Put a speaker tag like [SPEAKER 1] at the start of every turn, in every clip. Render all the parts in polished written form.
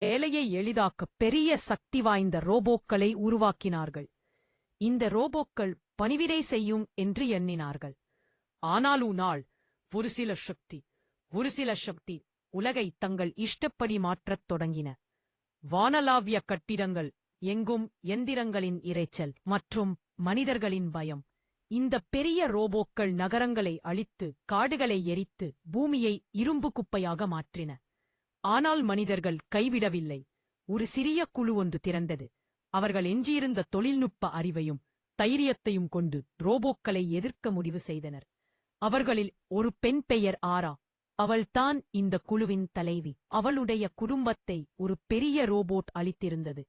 [SPEAKER 1] வேலையை எளிதாக்க பெரிய சக்தி வாய்ந்த ரோபோக்களை உருவாக்கினார்கள். இந்த ரோபோக்கள் பணிவிடை செய்யும் என்று எண்ணினார்கள். ஆனால் நாள் ஒரு சில சக்தி உலகை தங்கள் இஷ்டப்படி மாற்றத் தொடங்கின. வானளாவிய கட்டிடங்கள், எங்கும் எந்திரங்களின் இரைச்சல் மற்றும் மனிதர்களின் பயம். இந்த பெரிய ரோபோக்கள் நகரங்களை அழித்து, காடுகளை எரித்து, பூமியை இரும்பு குப்பையாக மாற்றின. ஆனால் மனிதர்கள் கைவிடவில்லை. ஒரு சிறிய குழு ஒன்று திறந்தது. அவர்கள் எஞ்சியிருந்த தொழில்நுட்ப அறிவையும் தைரியத்தையும் கொண்டு ரோபோக்களை எதிர்க்க முடிவு செய்தனர். அவர்களில் ஒரு பெண் பெயர் ஆரா. அவள்தான் இந்த குழுவின் தலைவி. அவளுடைய குடும்பத்தை ஒரு பெரிய ரோபோட் அளித்திருந்தது.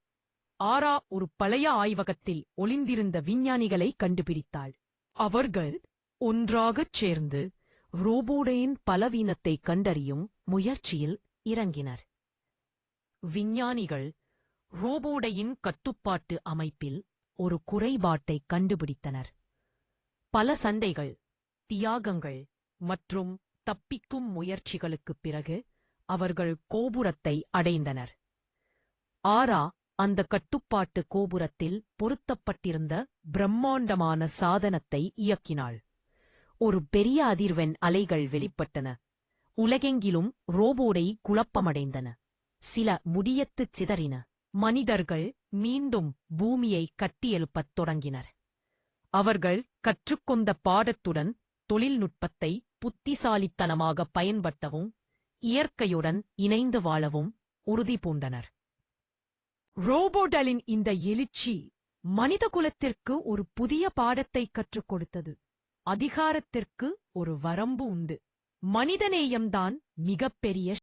[SPEAKER 1] ஆரா ஒரு பழைய ஆய்வகத்தில் ஒளிந்திருந்த விஞ்ஞானிகளை கண்டுபிடித்தாள். அவர்கள் ஒன்றாகச் சேர்ந்து ரோபோடையின் பலவீனத்தை கண்டறியும் முயற்சியில் இறங்கினர். விஞ்ஞானிகள் ரோபோடையின் கட்டுப்பாட்டு அமைப்பில் ஒரு குறைபாட்டை கண்டுபிடித்தனர். பல சண்டைகள், தியாகங்கள் மற்றும் தப்பிக்கும் முயற்சிகளுக்குப் பிறகு அவர்கள் கோபுரத்தை அடைந்தனர். ஆரா அந்த கட்டுப்பாட்டு கோபுரத்தில் பொருத்தப்பட்டிருந்த பிரம்மாண்டமான சாதனத்தை இயக்கினாள். ஒரு பெரிய அதிர்வெண் அலைகள் வெளிப்பட்டன. உலகெங்கிலும் ரோபோடை குழப்பமடைந்தன. சில முடியத்துச் சிதறின. மனிதர்கள் மீண்டும் பூமியை கட்டியெழுப்பத் தொடங்கினர். அவர்கள் கற்றுக்கொண்ட பாடத்துடன் தொழில்நுட்பத்தை புத்திசாலித்தனமாக பயன்படுத்தவும் இயற்கையுடன் இணைந்து வாழவும் உறுதி பூண்டனர். ரோபோட்களின் இந்த எழுச்சி மனிதகுலத்திற்கு ஒரு புதிய பாடத்தை கற்றுக் கொடுத்தது. அதிகாரத்திற்கு ஒரு வரம்பு உண்டு. மனிதநேயம்தான் மிகப்பெரிய